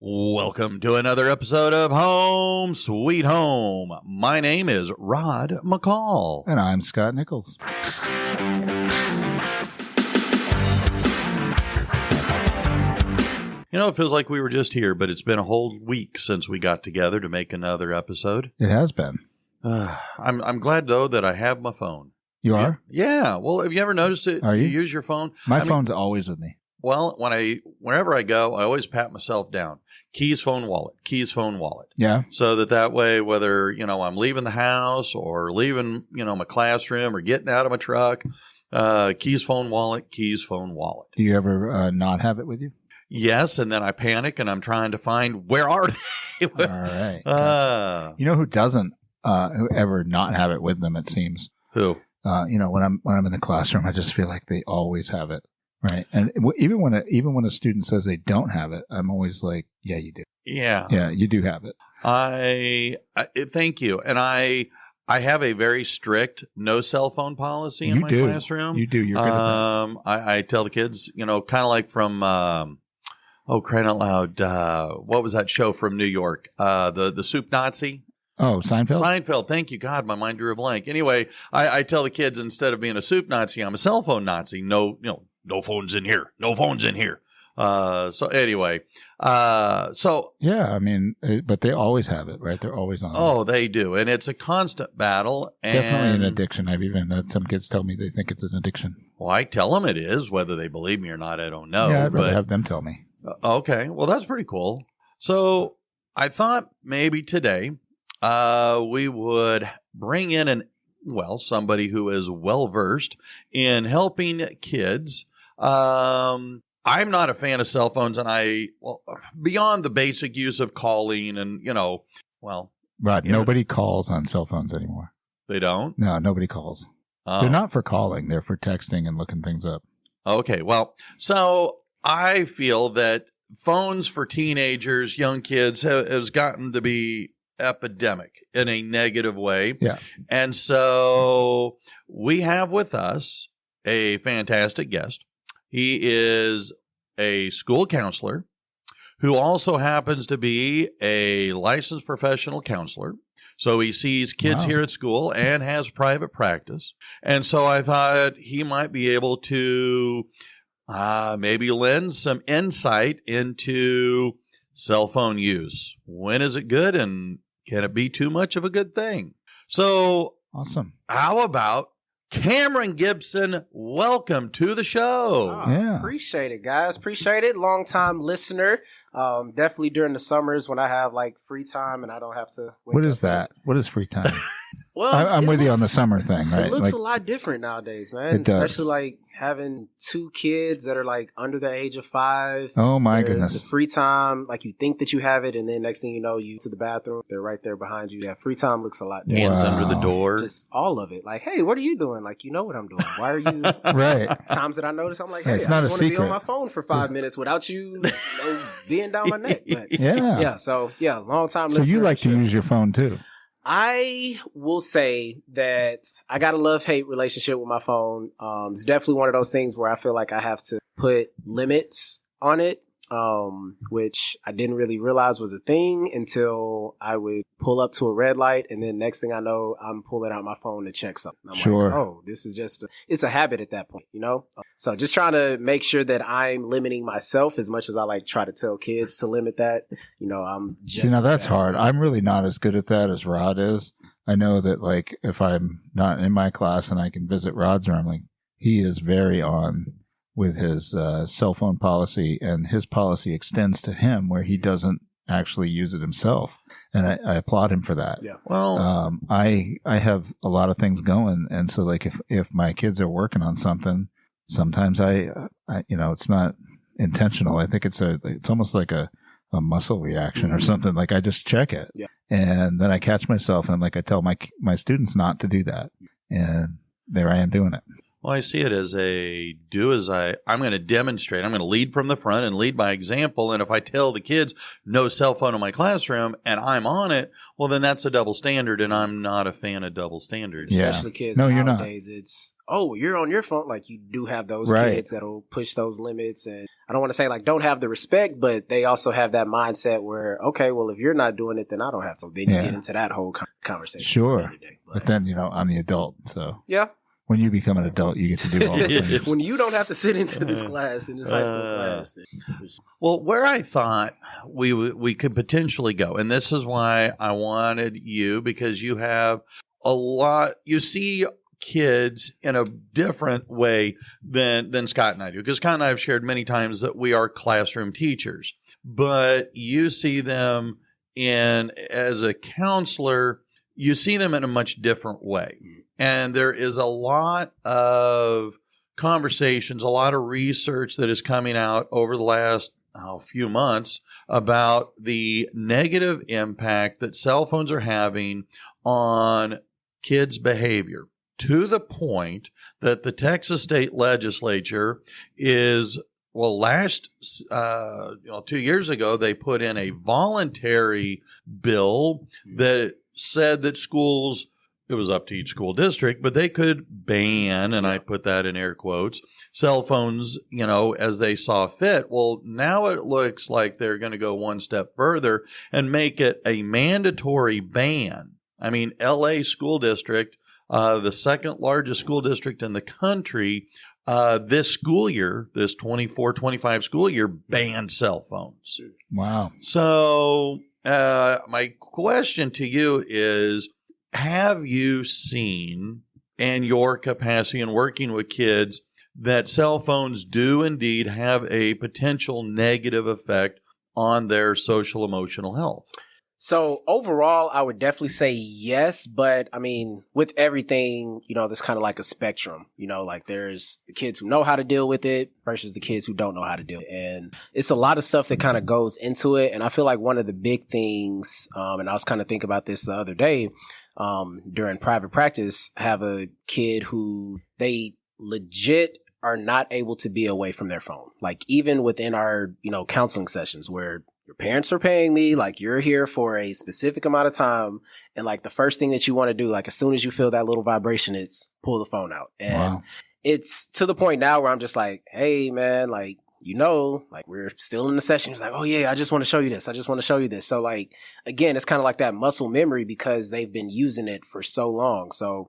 Welcome to another episode of Home Sweet Home. My name is Rod McCall. And I'm Scott Nichols. You know, it feels like we were just here, but it's been a whole week since we got together to make another episode. It has been. I'm glad, though, that I have my phone. You are? Yeah. Well, have you ever noticed it? Are you? You use your phone? My phone's always with me. Well, whenever I go, I always pat myself down. Keys, phone, wallet. Keys, phone, wallet. Yeah. So that way, whether, I'm leaving the house or leaving, my classroom or getting out of my truck, keys, phone, wallet, keys, phone, wallet. Do you ever not have it with you? Yes, and then I panic and I'm trying to find where are they? All right. You know who doesn't who ever not have it with them, it seems? Who? When I'm in the classroom, I just feel like they always have it. Right. And even when a student says they don't have it, I'm always like, yeah, you do. Yeah. Yeah, you do have it. I thank you. And I have a very strict no cell phone policy in my classroom. You do. You're good at that. I tell the kids, kind of like from, crying out loud. What was that show from New York? The Soup Nazi. Oh, Seinfeld? Seinfeld. Thank you. God, my mind drew a blank. Anyway, I tell the kids, instead of being a soup Nazi, I'm a cell phone Nazi. No phones in here. No phones in here. So anyway, yeah, but they always have it, right? They're always on. Oh, they do. And it's a constant battle. And definitely an addiction. I've even had some kids tell me they think it's an addiction. Well, I tell them it is. Whether they believe me or not, I don't know. Yeah, I'd rather have them tell me. Okay. Well, that's pretty cool. So I thought maybe today we would bring in somebody who is well-versed in helping kids. I'm not a fan of cell phones, and beyond the basic use of calling and, Right. Nobody calls on cell phones anymore. They don't? No, nobody calls. Oh. They're not for calling. They're for texting and looking things up. Okay. Well, so I feel that phones for teenagers, young kids, has gotten to be epidemic in a negative way. Yeah. And so we have with us a fantastic guest. He is a school counselor who also happens to be a licensed professional counselor. So he sees kids here at school and has private practice. And so I thought he might be able to maybe lend some insight into cell phone use. When is it good, and can it be too much of a good thing? So awesome. How about Cameron Gibson? Welcome to the show. Yeah. Appreciate it, guys. Appreciate it. Long time listener. Definitely during the summers when I have free time and I don't have to. What is that? What is free time? Well, I'm with you on the summer thing, right? It looks a lot different nowadays, man. Especially having two kids that are under the age of 5. Oh my goodness. The free time, you think that you have it, and then next thing you know, you to the bathroom, they're right there behind you. That free time looks a lot different. Hands under the door. Just all of it. Hey, what are you doing? You know what I'm doing. Why are you? Right. Times that I notice, I'm hey, it's I not just want to be on my secret. phone for 5 minutes without you being down my neck. But, yeah. Yeah. So long time So listener. you like to use your phone too? I will say that I got a love-hate relationship with my phone. It's definitely one of those things where I feel like I have to put limits on it, which I didn't really realize was a thing until I would pull up to a red light, and then next thing I know, I'm pulling out my phone to check something. I'm sure. This is just it's a habit at that point, So just trying to make sure that I'm limiting myself as much as I try to tell kids to limit that. I'm just see, now that's hard. I'm really not as good at that as Rod is. I know that if I'm not in my class and I can visit Rod's room, he is very on with his cell phone policy, and his policy extends to him where he doesn't actually use it himself. And I applaud him for that. Yeah. Well, I have a lot of things going. And so if my kids are working on something, sometimes I it's not intentional. I think it's almost like a muscle reaction or something. I just check it. Yeah. And then I catch myself and I tell my students not to do that. And there I am doing it. Well, I see it as I'm going to demonstrate. I'm going to lead from the front and lead by example. And if I tell the kids no cell phone in my classroom and I'm on it, well, then that's a double standard. And I'm not a fan of double standards. Yeah. Especially kids No, you're nowadays. It's, oh, you're on your phone. Like, you do have those Right. kids that'll push those limits. And I don't want to say like don't have the respect, but they also have that mindset where, okay, well, if you're not doing it, then I don't have to. Then you get into that whole conversation. Sure. But then, I'm the adult. So yeah. When you become an adult, you get to do all the things. When you don't have to sit into this class, in this high school class. Then. Well, where I thought we could potentially go, and this is why I wanted you, because you have you see kids in a different way than Scott and I do. Because Scott and I have shared many times that we are classroom teachers, but you see them as a counselor, you see them in a much different way. And there is a lot of conversations, a lot of research that is coming out over the last few months about the negative impact that cell phones are having on kids' behavior, to the point that the Texas state legislature last 2 years ago, they put in a voluntary bill that said that schools, it was up to each school district, but they could ban, and I put that in air quotes, cell phones, as they saw fit. Well, now it looks like they're going to go one step further and make it a mandatory ban. I mean, LA school district, the second largest school district in the country, this school year, this 24-25 school year, banned cell phones. Wow. So my question to you is, have you seen, in your capacity in working with kids, that cell phones do indeed have a potential negative effect on their social emotional health? So overall, I would definitely say yes, but I mean, with everything, there's kind of like a spectrum, like there's the kids who know how to deal with it versus the kids who don't know how to deal with it. And it's a lot of stuff that kind of goes into it. And I feel like one of the big things, and I was kind of thinking about this the other day, during private practice, have a kid who they legit are not able to be away from their phone. Like even within our, counseling sessions where your parents are paying me, like you're here for a specific amount of time. And like the first thing that you want to do, like as soon as you feel that little vibration, it's pull the phone out. And it's to the point now where I'm just like, hey man, like, like we're still in the session. It's like, oh yeah, I just want to show you this. I just want to show you this. So like, again, it's kind of like that muscle memory because they've been using it for so long. So,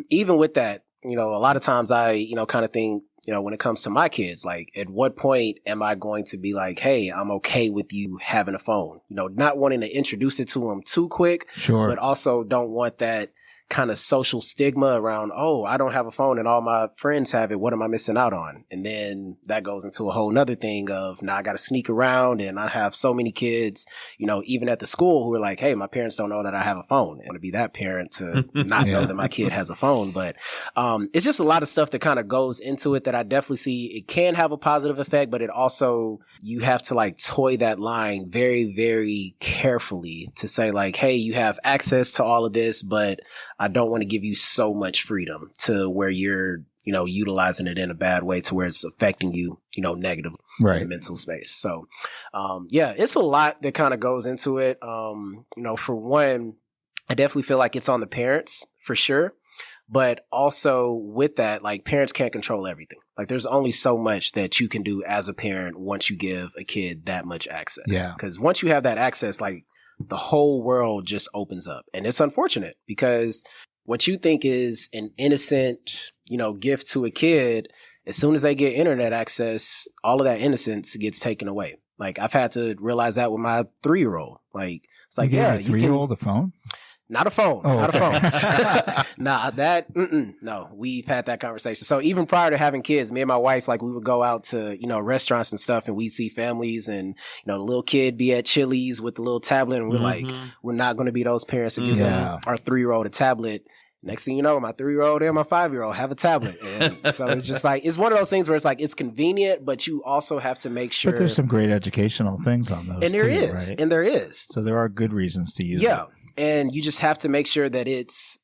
even with that, a lot of times I, kind of think, when it comes to my kids, like at what point am I going to be like, hey, I'm okay with you having a phone, not wanting to introduce it to them too quick, sure, but also don't want that kind of social stigma around, oh, I don't have a phone and all my friends have it. What am I missing out on? And then that goes into a whole nother thing of now I got to sneak around, and I have so many kids, even at the school who are like, hey, my parents don't know that I have a phone. And to be that parent to not know that my kid has a phone. But, it's just a lot of stuff that kind of goes into it that I definitely see it can have a positive effect, but it also, you have to like toy that line very, very carefully to say like, hey, you have access to all of this, but I don't want to give you so much freedom to where you're, utilizing it in a bad way to where it's affecting you, negatively in the mental space. So, it's a lot that kind of goes into it. For one, I definitely feel like it's on the parents for sure. But also with that, like parents can't control everything. Like there's only so much that you can do as a parent once you give a kid that much access. Yeah. Because once you have that access, like the whole world just opens up. And it's unfortunate because what you think is an innocent, gift to a kid, as soon as they get internet access, all of that innocence gets taken away. Like I've had to realize that with my 3-year-old. Like it's like, you yeah, gave a 3-year-old a phone? Not a phone. Oh, not okay. a phone. Nah, no, we've had that conversation. So even prior to having kids, me and my wife, like we would go out to, restaurants and stuff and we'd see families and, the little kid be at Chili's with the little tablet and we're like, we're not going to be those parents that gives us our 3-year-old a tablet. Next thing you know, my 3-year-old and my 5-year-old have a tablet. And so it's just like, it's one of those things where it's like, it's convenient, but you also have to make sure. But there's some great educational things on those. And there too, is. right? And there is. So there are good reasons to use it. Yeah. And you just have to make sure that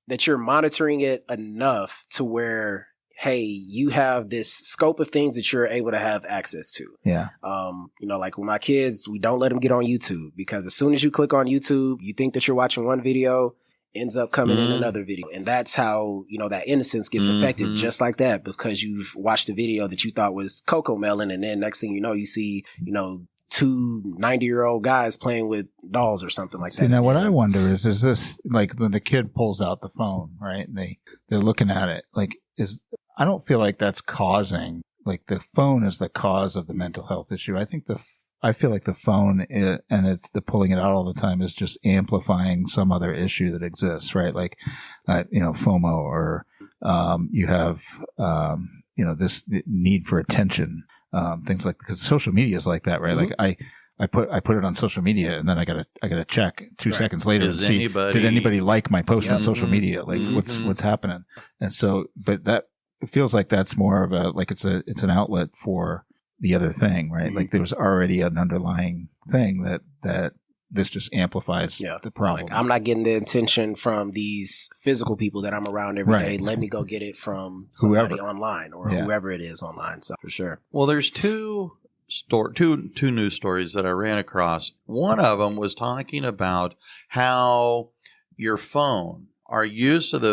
that you're monitoring it enough to where, hey, you have this scope of things that you're able to have access to. Yeah. Like with my kids, we don't let them get on YouTube, because as soon as you click on YouTube, you think that you're watching one video, ends up coming in another video. And that's how, that innocence gets affected just like that, because you've watched a video that you thought was Coco Melon. And then next thing you know, you see, two 90-year-old guys playing with dolls or something like that. Now what I wonder is this like when the kid pulls out the phone, right? And they're looking at it, I don't feel like that's causing, like the phone is the cause of the mental health issue. I feel like the phone and it's the pulling it out all the time is just amplifying some other issue that exists, right? Like, FOMO, or, you have, this need for attention, things like, because social media is like that, right? Mm-hmm. Like I put it on social media, and then I gotta check 2 seconds later Does to see, did anybody like my post on social media? Like what's happening? And so, but that, it feels like that's more of it's an outlet for the other thing, right? Like there was already an underlying thing that this just amplifies the problem. Like, I'm not getting the attention from these physical people that I'm around every day. Let me go get it from somebody online, or whoever it is online. So for sure. Well, there's two news stories that I ran across. One of them was talking about how your phone, our use of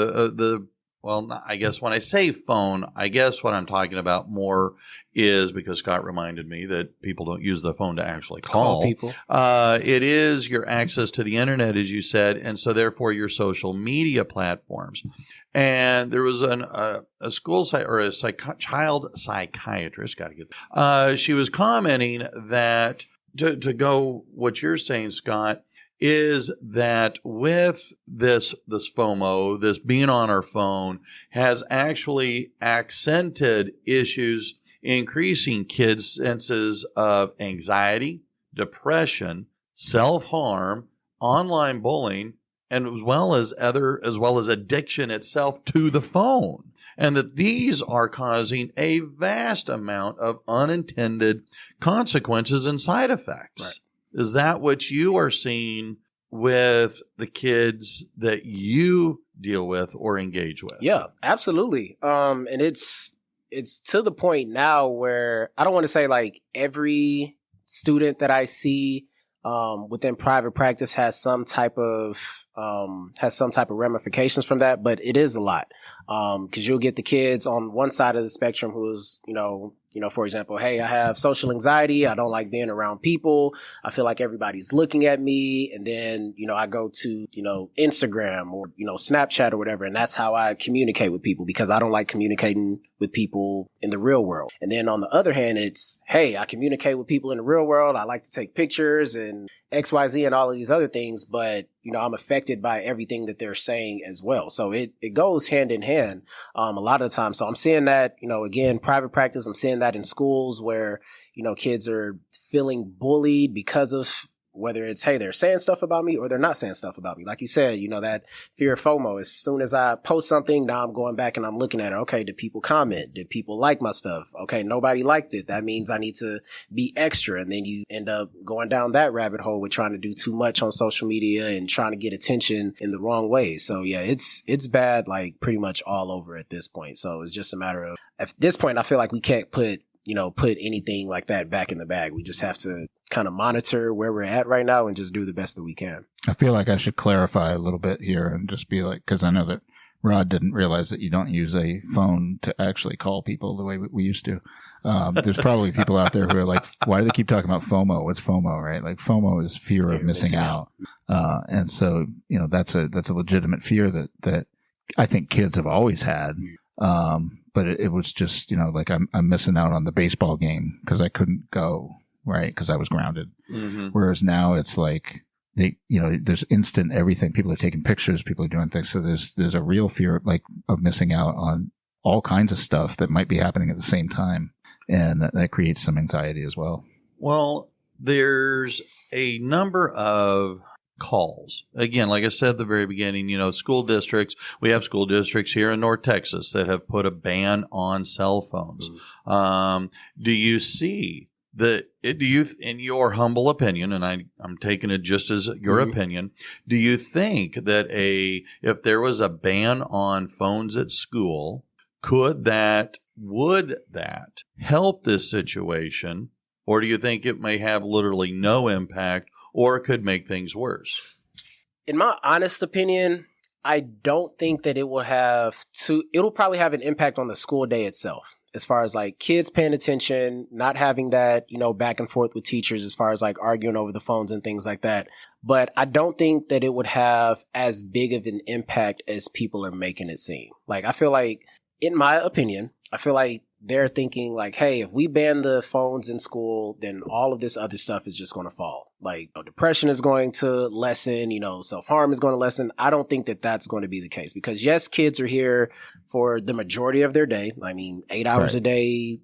I guess when I say phone, I guess what I'm talking about more is, because Scott reminded me that people don't use the phone to actually call people. It is your access to the internet, as you said, and so therefore your social media platforms. And there was a school or a child psychiatrist, she was commenting that to go what you're saying, Scott, is that with this FOMO, this being on our phone, has actually accented issues, increasing kids' senses of anxiety, depression, self-harm, online bullying, and as well as addiction itself to the phone. And that these are causing a vast amount of unintended consequences and side effects. Right. Is that what you are seeing with the kids that you deal with or engage with? Yeah, absolutely. And it's to the point now where I don't want to say like every student that I see within private practice has some type of ramifications from that, but it is a lot. Cause you'll get the kids on one side of the spectrum who's, for example, hey, I have social anxiety. I don't like being around people. I feel like everybody's looking at me. And then, I go to, Instagram or, Snapchat or whatever. And that's how I communicate with people, because I don't like communicating with people in the real world. And then on the other hand, it's, hey, I communicate with people in the real world. I like to take pictures and XYZ and all of these other things, but I'm affected by everything that they're saying as well. So it goes hand in hand a lot of the time. So I'm seeing that, again, private practice, I'm seeing that in schools where, kids are feeling bullied because of whether it's, hey, they're saying stuff about me or they're not saying stuff about me. Like you said, that fear of FOMO. As soon as I post something, now I'm going back and I'm looking at it. Okay, did people comment? Did people like my stuff? Okay, nobody liked it. That means I need to be extra. And then you end up going down that rabbit hole with trying to do too much on social media and trying to get attention in the wrong way. So yeah, it's bad, like pretty much all over at this point. So it's just a matter of, at this point, I feel like we can't put anything like that back in the bag. We just have to kind of monitor where we're at right now and just do the best that we can. I feel like I should clarify a little bit here and just be like, because I know that Rod didn't realize that you don't use a phone to actually call people the way we used to. There's probably people out there who are like, why do they keep talking about FOMO? What's FOMO, right? Like FOMO is fear of missing out. And so, that's a legitimate fear that I think kids have always had. But it was just, like I'm missing out on the baseball game because I couldn't go, right? Because I was grounded. Mm-hmm. Whereas now it's like there's instant everything. People are taking pictures, people are doing things. So there's a real fear of missing out on all kinds of stuff that might be happening at the same time. And that creates some anxiety as well. Well, there's a number of calls. Again, like I said at the very beginning, school districts, we have school districts here in North Texas that have put a ban on cell phones. Mm-hmm. Do you see in your humble opinion, and I'm taking it just as your opinion, do you think that if there was a ban on phones at school, would that help this situation? Or do you think it may have literally no impact or it could make things worse? In my honest opinion, I don't think that it will it'll probably have an impact on the school day itself. As far as like kids paying attention, not having that, back and forth with teachers as far as like arguing over the phones and things like that. But I don't think that it would have as big of an impact as people are making it seem. Like, I feel like, in my opinion, they're thinking like, hey, if we ban the phones in school, then all of this other stuff is just going to fall. Like, depression is going to lessen, self-harm is going to lessen. I don't think that that's going to be the case because, yes, kids are here for the majority of their day. I mean, 8 hours a day,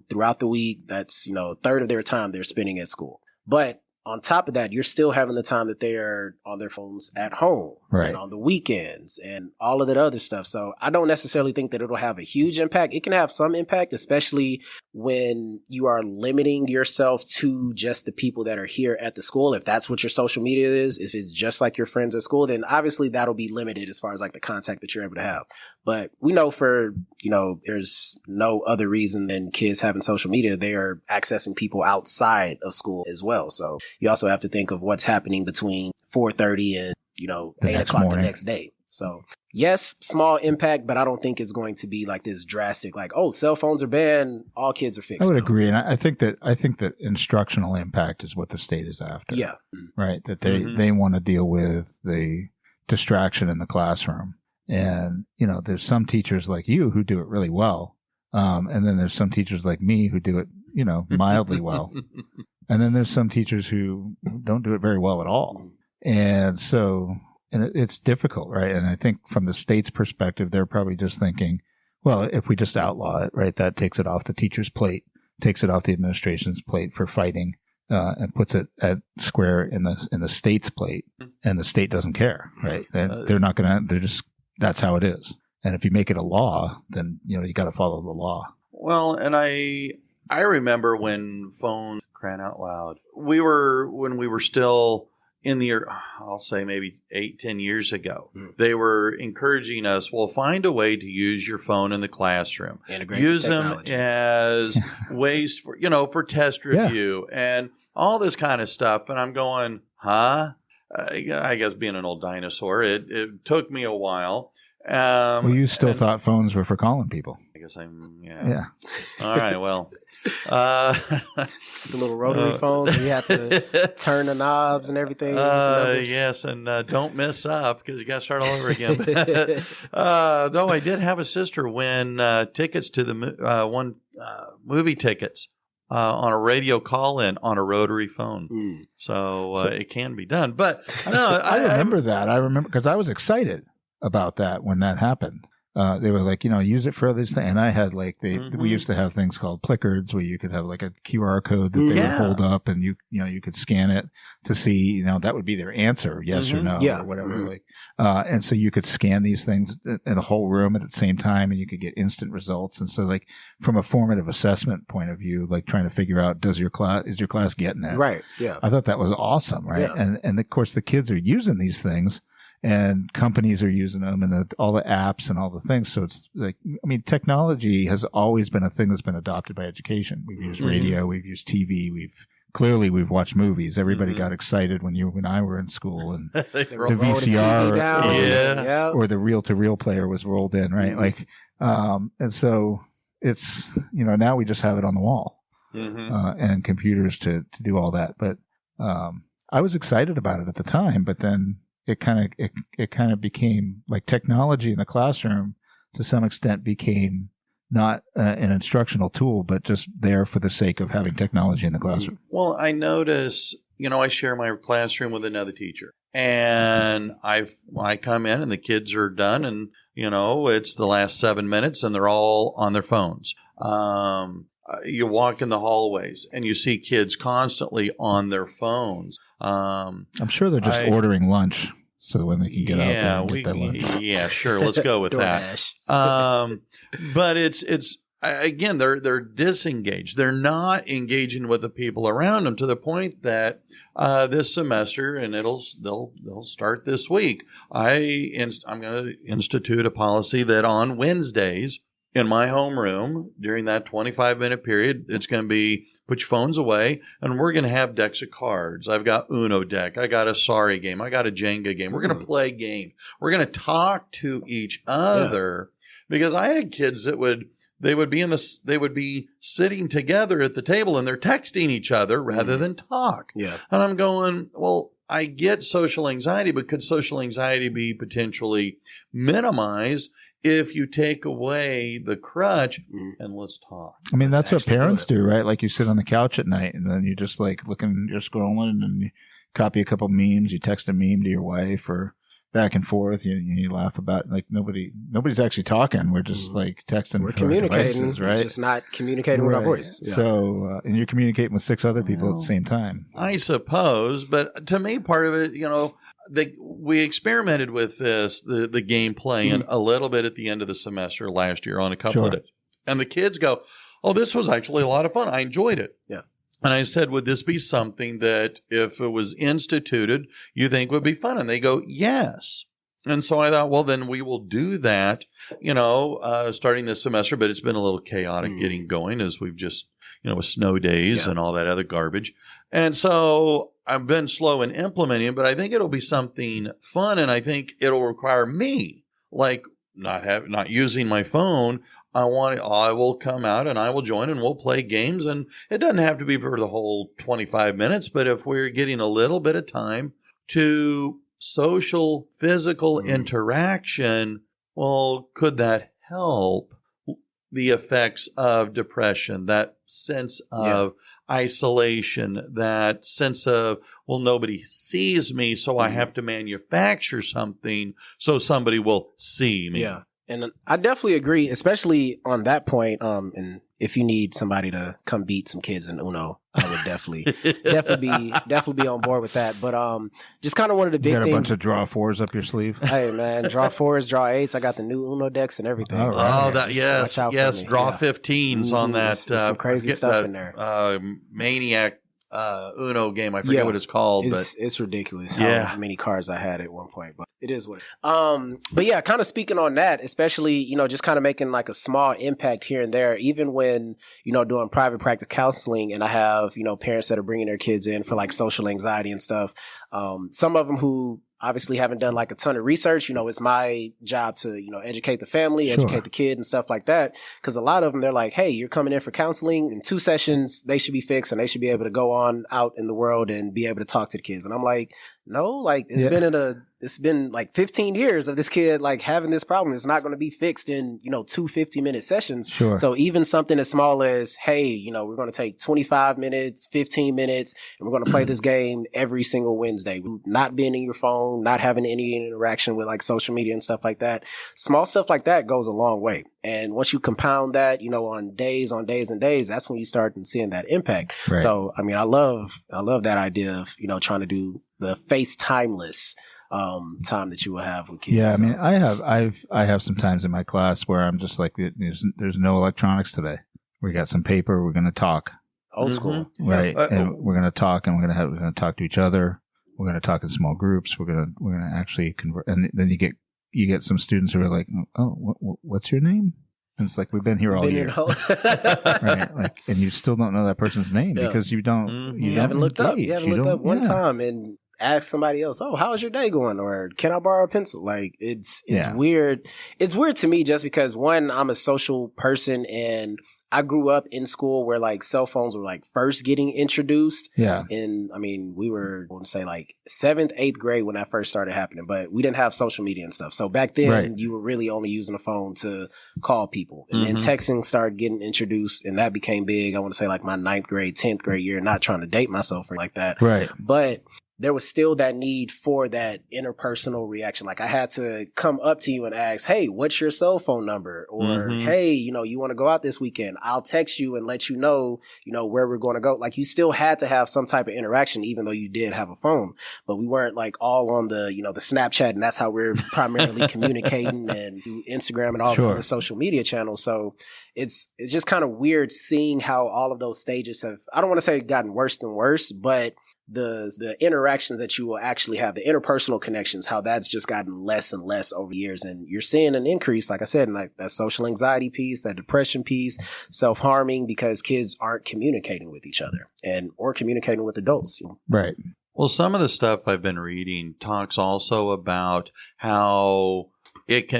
throughout the week. That's, a third of their time they're spending at school. But on top of that, you're still having the time that they are on their phones at home and on the weekends and all of that other stuff. So I don't necessarily think that it'll have a huge impact. It can have some impact, especially when you are limiting yourself to just the people that are here at the school. If that's what your social media is, if it's just like your friends at school, then obviously that'll be limited as far as like the contact that you're able to have. But we know there's no other reason than kids having social media. They are accessing people outside of school as well. So you also have to think of what's happening between 4:30 and, 8 o'clock the next day. So yes, small impact, but I don't think it's going to be like this drastic, like, oh, cell phones are banned, all kids are fixed. I would agree. And I think that instructional impact is what the state is after. Yeah. Right. That they want to deal with the distraction in the classroom. And, there's some teachers like you who do it really well. And then there's some teachers like me who do it, mildly well. And then there's some teachers who don't do it very well at all. And so, it's difficult, right? And I think from the state's perspective, they're probably just thinking, well, if we just outlaw it, right, that takes it off the teacher's plate, takes it off the administration's plate for fighting, and puts it at square in the state's plate. And the state doesn't care, right? They're not going to, that's how it is. And if you make it a law, then, you got to follow the law. Well, and I remember when phones, crying out loud, when we were still in the, I'll say maybe 8-10 years ago, they were encouraging us, well, find a way to use your phone in the classroom. Use them as ways for, for test review and all this kind of stuff. And I'm going, huh? I guess being an old dinosaur, it took me a while. Well, you still thought phones were for calling people. I guess yeah. All right, well. The little rotary phones where you have to turn the knobs and everything. Yes, and don't mess up because you got to start all over again. Though I did have a sister win tickets to the movie tickets on a radio call-in on a rotary phone. So it can be done. But no, I remember that. I remember because I was excited about that when that happened. They were like, use it for this thing. And I had we used to have things called placards where you could have like a QR code that they would hold up and you could scan it to see, that would be their answer, yes or no, or whatever. And so you could scan these things in the whole room at the same time and you could get instant results. And so from a formative assessment point of view, trying to figure out, is your class getting it? Right. Yeah. I thought that was awesome. Right. Yeah. And of course the kids are using these things. And companies are using them and all the apps and all the things. So it's technology has always been a thing that's been adopted by education. We've used radio, we've used TV, we've watched movies. Everybody got excited when I were in school and the VCR or the reel-to-reel player was rolled in, right? And so it's, now we just have it on the wall and computers to do all that. But I was excited about it at the time, but then it kind of became like technology in the classroom to some extent became not an instructional tool, but just there for the sake of having technology in the classroom. Well, I notice, I share my classroom with another teacher and I come in and the kids are done and, it's the last 7 minutes and they're all on their phones. You walk in the hallways and you see kids constantly on their phones. I'm sure they're just ordering lunch so when they can get out there and get that lunch. Yeah, sure. Let's go with that. But it's again, they're disengaged. They're not engaging with the people around them to the point that this semester, and they'll start this week. I'm going to institute a policy that on Wednesdays in my homeroom during that 25-minute period. It's going to be put your phones away, and we're going to have decks of cards. I've got Uno deck. I got a Sorry game. I got a Jenga game. We're going to play game. We're going to talk to each other because I had kids that they would be sitting together at the table and they're texting each other rather than talk. Yeah. And I'm going, well, I get social anxiety, but could social anxiety be potentially minimized if you take away the crutch and let's talk? I mean, that's what parents do, right? Like you sit on the couch at night and then you just like you're scrolling and you copy a couple memes, you text a meme to your wife or back and forth. You laugh about like nobody's actually talking. We're just like texting. We're communicating, devices, right? It's just not communicating with our voice. Yeah. So, and you're communicating with 6 other people at the same time. I suppose, but to me, part of it, we experimented with the game playing a little bit at the end of the semester last year on a couple of days, and the kids go, "Oh, this was actually a lot of fun. I enjoyed it." Yeah. And I said, would this be something that if it was instituted, you think would be fun? And they go, yes. And so I thought, well, then we will do that, starting this semester. But it's been a little chaotic getting going as we've just, with snow days and all that other garbage. And so I've been slow in implementing it, but I think it'll be something fun. And I think it'll require me, like not using my phone. I will come out and I will join and we'll play games. And it doesn't have to be for the whole 25 minutes, but if we're getting a little bit of time to social, physical interaction, well, could that help the effects of depression, that sense of isolation, that sense of, well, nobody sees me, so I have to manufacture something so somebody will see me. Yeah. And I definitely agree, especially on that point. And if you need somebody to come beat some kids in Uno, I would definitely be on board with that. But just kind of one of the big things. You got a bunch of draw 4s up your sleeve. Hey man, draw 4s, draw 8s. I got the new Uno decks and everything. All right. Oh, yes, draw 15s on that. Some crazy stuff in there. Maniac Uno game. I forget what it's called, but it's ridiculous how many cards I had at one point. But it is what. But yeah, kind of speaking on that, especially just kind of making like a small impact here and there. Even when doing private practice counseling, and I have parents that are bringing their kids in for like social anxiety and stuff. Some of them who obviously haven't done like a ton of research. It's my job to, educate the family, educate the kid and stuff like that. Cause a lot of them, they're like, hey, you're coming in for counseling in 2 sessions. They should be fixed and they should be able to go on out in the world and be able to talk to the kids. And I'm like, no, like it's been like 15 years of this kid like having this problem. It's not going to be fixed in, 2 50-minute sessions. Sure. So even something as small as, hey, we're going to take 25 minutes, 15 minutes, and we're going to play this game every single Wednesday. Not being in your phone, not having any interaction with like social media and stuff like that. Small stuff like that goes a long way. And once you compound that, on days and days, that's when you start seeing that impact. Right. So, I mean, I love that idea of, trying to do the FaceTimeless time that you will have with kids. Yeah, I mean, I have some times in my class where I'm just like, there's no electronics today. We got some paper. We're going to talk. Old school, right? And we're going to talk, and we're going to talk to each other. We're going to talk in small groups. We're going to actually convert. And then you get some students who are like, oh, what's your name? And it's like, we've been here all year. Right? Like, and you still don't know that person's name because you haven't looked up. You haven't looked up one time and ask somebody else, oh, how's your day going? Or can I borrow a pencil? Like it's weird. It's weird to me just because one, I'm a social person and I grew up in school where like cell phones were like first getting introduced. Yeah. And I mean, we were, I want to say like 7th, 8th grade when that first started happening, but we didn't have social media and stuff. So back then you were really only using the phone to call people. And then texting started getting introduced and that became big. I want to say like my 9th grade, 10th grade year, not trying to date myself or like that. Right. But there was still that need for that interpersonal reaction. Like I had to come up to you and ask, hey, what's your cell phone number? Or, hey, you want to go out this weekend? I'll text you and let you know, where we're going to go. Like you still had to have some type of interaction, even though you did have a phone, but we weren't like all on the, the Snapchat. And that's how we're primarily communicating and through Instagram and all the other social media channels. So it's just kind of weird seeing how all of those stages have, I don't want to say gotten worse than worse, but the interactions that you will actually have, the interpersonal connections, how that's just gotten less and less over the years. And you're seeing an increase, like I said, in like that social anxiety piece, that depression piece, self-harming, because kids aren't communicating with each other or communicating with adults. Right. Well, some of the stuff I've been reading talks also about how it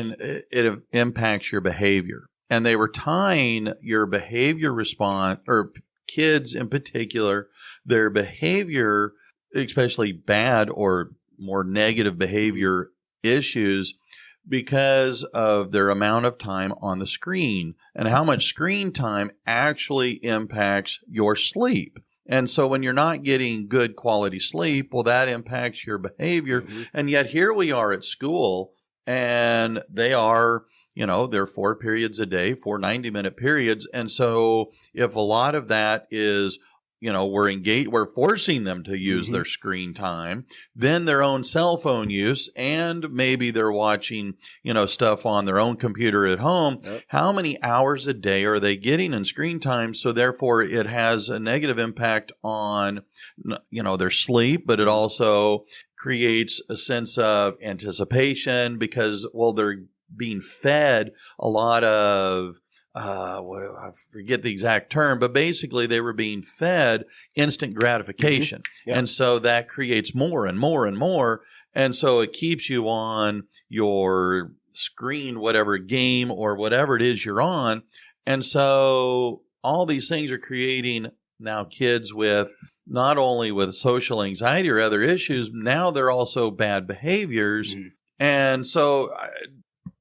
impacts your behavior. And they were tying your behavior response, or kids in particular, their behavior, especially bad or more negative behavior issues, because of their amount of time on the screen and how much screen time actually impacts your sleep. And so when you're not getting good quality sleep, well, that impacts your behavior. Mm-hmm. And yet here we are at school, and they are, they're 4 periods a day, 4 90-minute periods. And so if a lot of that is, we're forcing them to use mm-hmm. their screen time, then their own cell phone use, and maybe they're watching, stuff on their own computer at home. Yep. How many hours a day are they getting in screen time? So therefore it has a negative impact on, their sleep, but it also creates a sense of anticipation because, they're being fed a lot of, I forget the exact term, but basically they were being fed instant gratification. Mm-hmm. Yep. And so that creates more and more and more. And so it keeps you on your screen, whatever game or whatever it is you're on. And so all these things are creating now kids with not only with social anxiety or other issues, now they're also bad behaviors. Mm-hmm. And so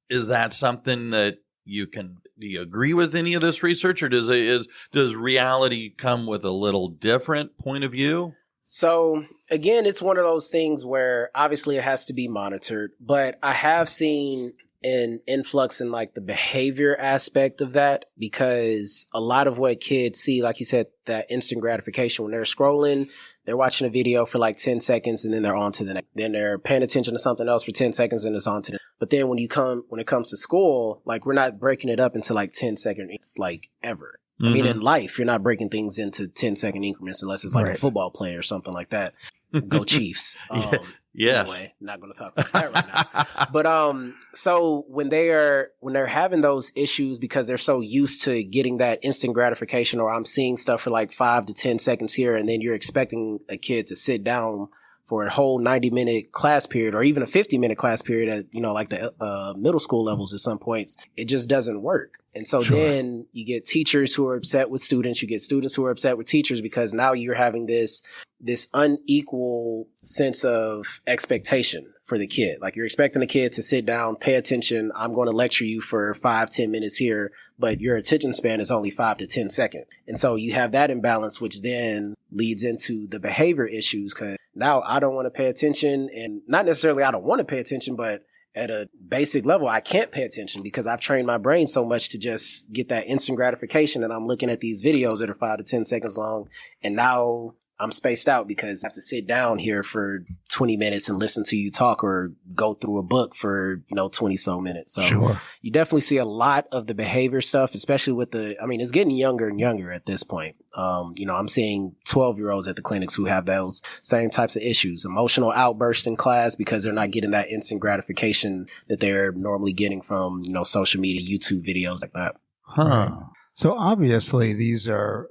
is that something that do you agree with any of this research, or does reality come with a little different point of view? So again, it's one of those things where obviously it has to be monitored, but I have seen an influx in like the behavior aspect of that, because a lot of what kids see, like you said, that instant gratification when they're scrolling, they're watching a video for like 10 seconds and then they're on to the next. Then they're paying attention to something else for 10 seconds and it's on to the. But then when it comes to school, like we're not breaking it up into like 10-second, it's like ever. Mm-hmm. I mean, in life, you're not breaking things into 10-second increments unless it's like a football play or something like that. Go Chiefs. Yes. Anyway, not going to talk about that right now. But so when they're having those issues because they're so used to getting that instant gratification, or I'm seeing stuff for like 5 to 10 seconds here, and then you're expecting a kid to sit down for a whole 90-minute class period, or even a 50-minute class period at, like the middle school levels at some points, it just doesn't work. And so then you get teachers who are upset with students. You get students who are upset with teachers because now you're having this unequal sense of expectation for the kid. Like you're expecting the kid to sit down, pay attention. I'm going to lecture you for 5-10 minutes here, but your attention span is only 5 to 10 seconds. And so you have that imbalance, which then leads into the behavior issues, because now I don't want to pay attention, and not necessarily I don't want to pay attention, but at a basic level, I can't pay attention because I've trained my brain so much to just get that instant gratification. And I'm looking at these videos that are 5 to 10 seconds long. And now I'm spaced out because I have to sit down here for 20 minutes and listen to you talk, or go through a book for, 20 so minutes. So you definitely see a lot of the behavior stuff, especially with it's getting younger and younger at this point. I'm seeing 12-year-olds at the clinics who have those same types of issues, emotional outbursts in class because they're not getting that instant gratification that they're normally getting from, social media, YouTube videos like that. Huh. So obviously these are,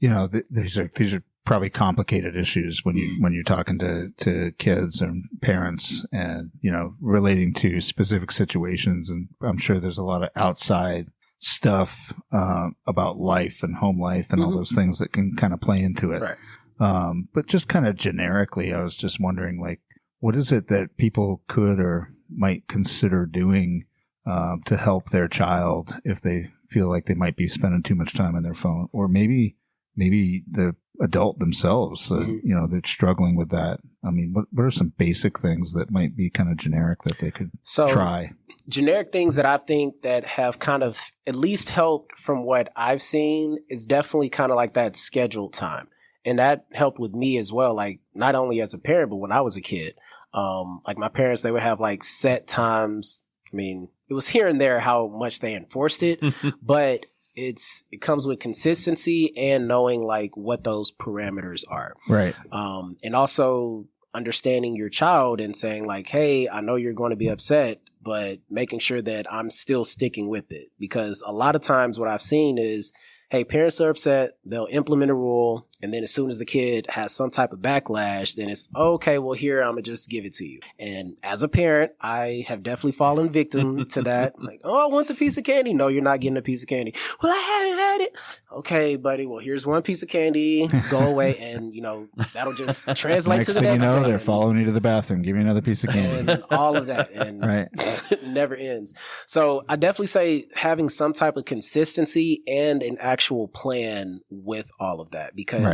these are probably complicated issues when you're talking to kids and parents, and relating to specific situations. And I'm sure there's a lot of outside stuff about life and home life and all those things that can kind of play into it. Right. But just kind of generically, I was just wondering, like, what is it that people could or might consider doing to help their child if they feel like they might be spending too much time on their phone, or maybe the adult themselves, they're struggling with that. I mean, what are some basic things that might be kind of generic that they could try? Generic things that I think that have kind of at least helped from what I've seen is definitely kind of like that scheduled time. And that helped with me as well. Like not only as a parent, but when I was a kid, like my parents, they would have like set times. I mean, it was here and there how much they enforced it, but it comes with consistency and knowing like what those parameters are. Right. And also understanding your child and saying like, hey, I know you're going to be upset, but making sure that I'm still sticking with it. Because a lot of times what I've seen is, hey, parents are upset, they'll implement a rule, and then as soon as the kid has some type of backlash, then it's, okay, well, here, I'm going to just give it to you. And as a parent, I have definitely fallen victim to that. Like, oh, I want the piece of candy. No, you're not getting a piece of candy. Well, I haven't had it. Okay, buddy, well, here's one piece of candy. Go away. And, that'll just translate to the next thing. Thing. They're following you to the bathroom. Give me another piece of candy. And all of that. And right. it never ends. So I definitely say having some type of consistency and an actual plan with all of that. Because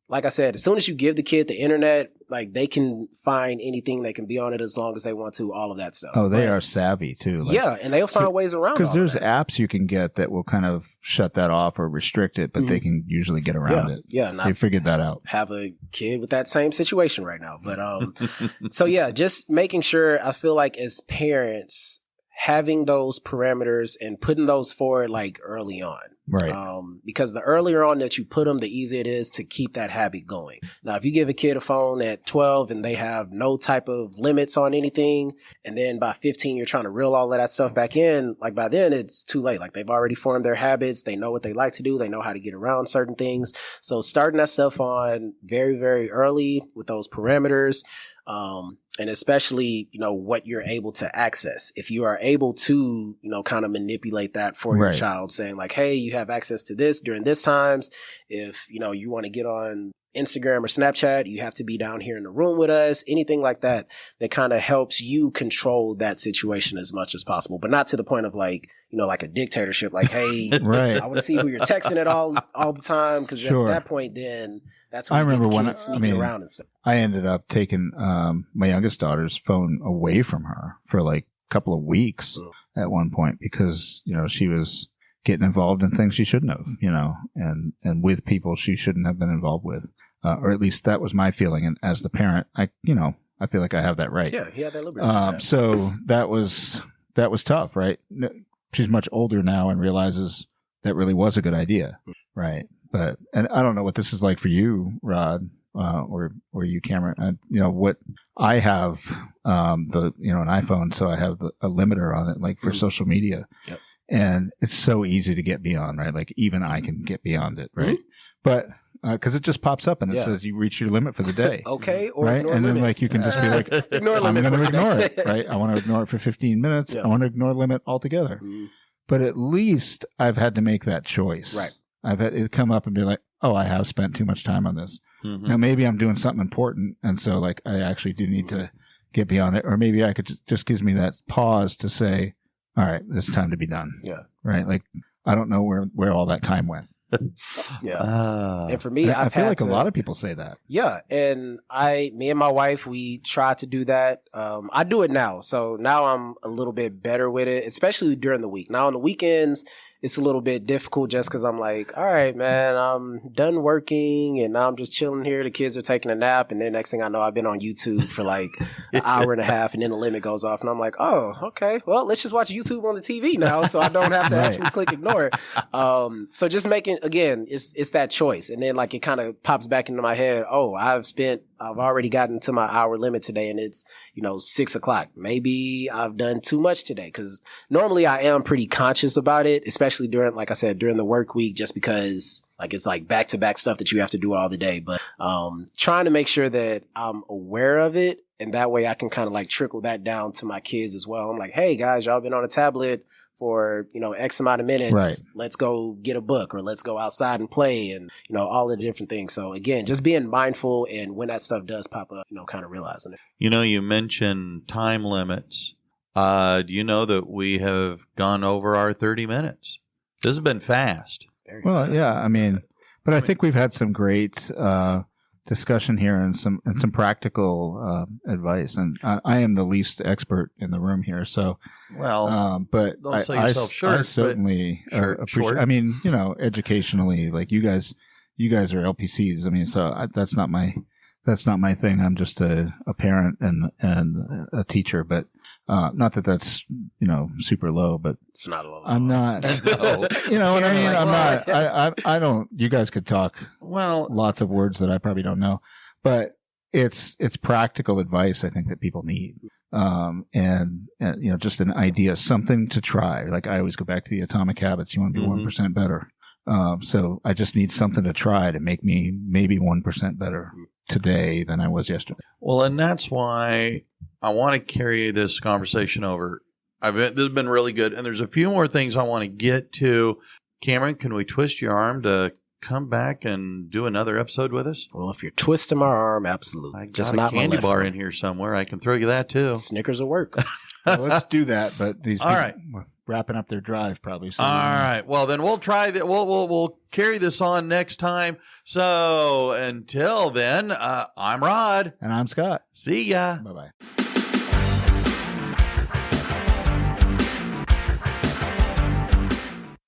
like I said, as soon as you give the kid the internet, like they can find anything, they can be on it as long as they want to, all of that stuff. Oh, they are savvy too. And they'll find ways around it. Because there's apps you can get that will kind of shut that off or restrict it, but they can usually get around it. Yeah. They figured that out. Have a kid with that same situation right now. But so yeah, just making sure, I feel like as parents, having those parameters and putting those forward like early on. Right. Because the earlier on that you put them, the easier it is to keep that habit going. Now, if you give a kid a phone at 12 and they have no type of limits on anything, and then by 15, you're trying to reel all of that stuff back in, like by then it's too late. Like they've already formed their habits. They know what they like to do. They know how to get around certain things. So starting that stuff on very, very early with those parameters, and especially, what you're able to access. If you are able to, kind of manipulate that for your child, saying like, hey, you have access to this during this times. If, you want to get on Instagram or Snapchat, you have to be down here in the room with us, anything like that, that kind of helps you control that situation as much as possible, but not to the point of like, like a dictatorship, like, hey, I want to see who you're texting at all the time. Cause at that point, then that's when I remember when sneaking around and stuff. I ended up taking, my youngest daughter's phone away from her for like a couple of weeks at one point because, she was getting involved in things she shouldn't have, and with people she shouldn't have been involved with. Or at least that was my feeling. And as the parent, I feel like I have that right. Yeah, he had that liberty. So that was tough, right? She's much older now and realizes that really was a good idea, right? And I don't know what this is like for you, Rod, or you, Cameron. What I have, an iPhone, so I have a limiter on it, like for social media. Yep. And it's so easy to get beyond, right? Like even I can get beyond it, right? But because it just pops up and it says you reach your limit for the day. Okay, or right, and then limit. like you can just be like, I'm going to ignore it, right? I want to ignore it for 15 minutes. I want to ignore limit altogether. But at least I've had to make that choice. Right. I've had it come up and be like, oh, I have spent too much time on this. Now maybe I'm doing something important, and so like I actually do need to get beyond it, or maybe I could just gives me that pause to say, all right, it's time to be done. Yeah. Right. Like I don't know where all that time went. And for me, I feel like a lot of people say that. Yeah. And me and my wife, we try to do that. I do it now. So now I'm a little bit better with it, especially during the week. Now on the weekends, it's a little bit difficult just because I'm like, all right, man, I'm done working and now I'm just chilling here. The kids are taking a nap. And then next thing I know, I've been on YouTube for like an hour and a half and then the limit goes off. And I'm like, oh, okay, well, let's just watch YouTube on the TV now. So I don't have to actually click ignore it. So just making, again, it's that choice. And then like it kind of pops back into my head. Oh, I've already gotten to my hour limit today and it's, 6:00. Maybe I've done too much today because normally I am pretty conscious about it, especially during, like I said, during the work week, just because like it's like back to back stuff that you have to do all the day. But trying to make sure that I'm aware of it. And that way I can kind of like trickle that down to my kids as well. I'm like, hey guys, y'all been on a tablet for, X amount of minutes. Right. Let's go get a book or let's go outside and play and, all the different things. So again, just being mindful and when that stuff does pop up, kind of realizing it. You mentioned time limits. Do you know that we have gone over our 30 minutes? This has been fast. Very well, fast. yeah, I think we've had some great, discussion here and some practical advice. And I am the least expert in the room here, so but don't sell yourself short. I certainly appreciate. Short. Educationally, like you guys are LPCs. So that's not my thing. I'm just a parent and a teacher. But Not that that's, super low, but It's not a lot. I'm not, No. you know what I mean? Like, I'm well, not, I don't, you guys could talk Well, lots of words that I probably don't know, but it's practical advice I think that people need. And just an idea, something to try. Like I always go back to the atomic habits. You want to be 1% better. So I just need something to try to make me maybe 1% better today than I was yesterday. well, and that's why I want to carry this conversation over. This has been really good. And there's a few more things I want to get to. Cameron, can we twist your arm to come back and do another episode with us? Well, if you're twisting my arm, absolutely. I got Just a not my candy left bar arm. in here somewhere. I can throw you that too. Snickers will work. Well, let's do that. But these All people right. are wrapping up their drive probably. So All right. Well, then we'll try that. We'll carry this on next time. So until then, I'm Rod. And I'm Scott. See ya. Bye-bye.